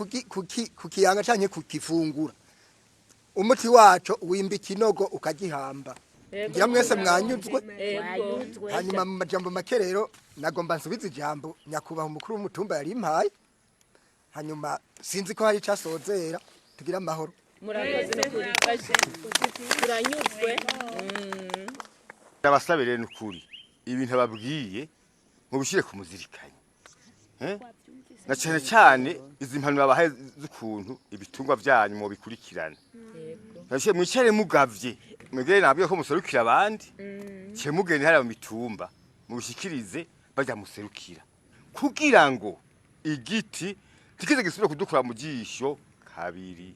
S13: kukiyanga canke kukifungura umuti waco wimba ikinogo ukagihamba. Ngira mwese mwanyuzwe. Hanyuma mu majambo make rero nagomba nsubiza ijambo nyakubaha umukuru w'umutumba yari impaye. Hanyuma sinzi ko hari casozera tugira amahoro.
S3: Murakoze no kurifashe turanyuzwe.
S4: Ndabasabire n'ukuri ibintu ababwiye mubishire ku muzirikanye. Na cyane cyane izi mpanuro abahaye z'ukuntu ibitungwa byanyu mu bikurikirana. Nashe mwicare mugavye mwegere nabwiye ko muserukira abandi cye mugene hari mu mitumba mubishikirize bajya muserukira kugira ngo igiti tikize gisubire kudukura mu jisho kabiri.